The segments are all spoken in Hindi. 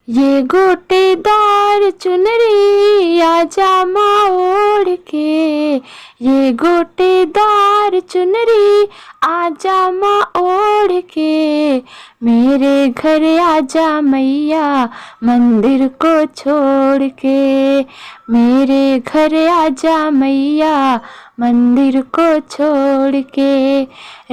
ये गोटेदार चुनरी आजा माँ ओढ़ के, ये गोटेदार चुनरी आजा माँ ओढ़ के, मेरे घर आजा मैया मंदिर को छोड़ के, मेरे घर आजा मैया मंदिर को छोड़ के।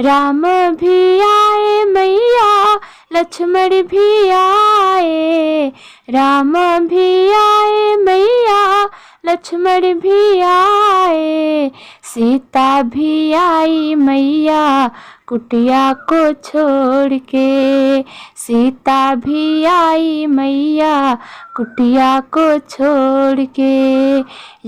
राम भी आए मैया लक्ष्मण भी आए, राम भी आए मैया लक्ष्मण भी आए, सीता भी आई मैया कुटिया को छोड़ के, सीता भी आई मैया कुटिया को छोड़ के।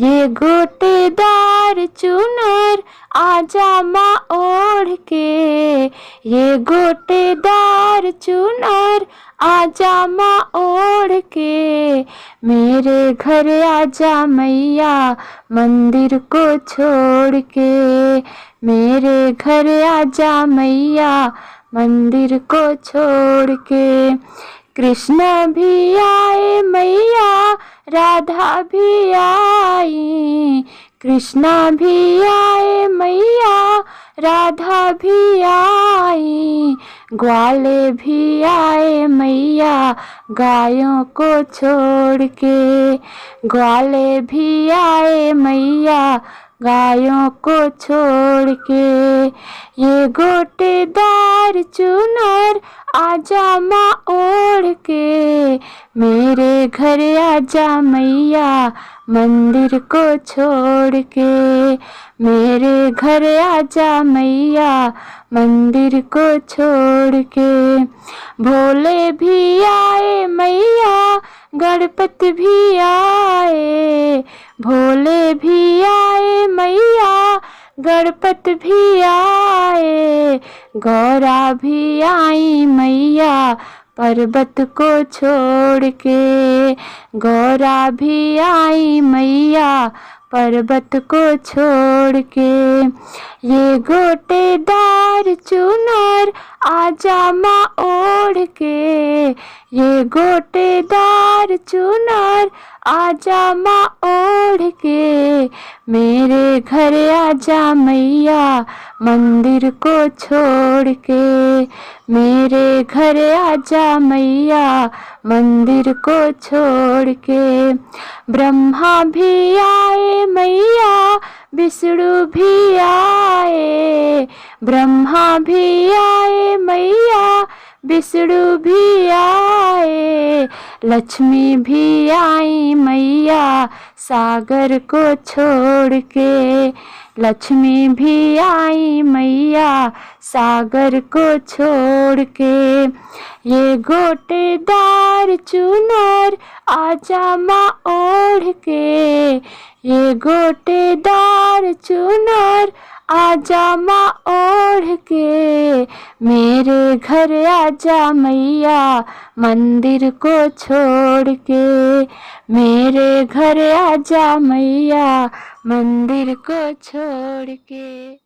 ये गोटेदार चुनर आजा माँ ओढ़ के, ये गोटेदार चुनर आजा माँ ओढ़ के, मेरे घर आजा मैया मंदिर को छोड़ के, मेरे घर आजा मैया मंदिर को छोड़ के। कृष्ण भी आए मैया राधा भी आई, कृष्ण भी आए मैया राधा भी आई, ग्वाले भी आए मैया गायों को छोड़ के, ग्वाले भी आए मैया गायों को छोड़ के। ये गोटेदार चुनर आजा माँ ओढ़ के, मेरे घर आजा मैया मंदिर को छोड़ के, मेरे घर आजा मैया मंदिर को छोड़ के। भोले भी आए मैया गणपति भी आए, भोले भी आए मैया गणपति भी आए, गौरा भी आई मैया पर्वत को छोड़ के, गौरा भी आई मैया पर्वत को छोड़ के। ये गोटेदार चुनर आजा माँ ओढ़ के, ये गोटेदार चुनर आजा माँ ओढ़ के, मेरे घर आजा मैया मंदिर को छोड़ के, मेरे घर आजा मैया मंदिर को छोड़ के। ब्रह्मा भी आए मैया विष्णु भी आए, ब्रह्मा भी आए मैया विष्णु भी आए, लक्ष्मी भी आई मैया सागर को छोड़ के, लक्ष्मी भी आई मैया सागर को छोड़ के। ये गोटेदार चुनर आजा माँ ओढ़ के, ये गोटेदार चुनर आजा माँ ओढ़ के, मेरे घर आजा मैया मंदिर को छोड़ के, मेरे घर आजा मैया मंदिर को छोड़ के।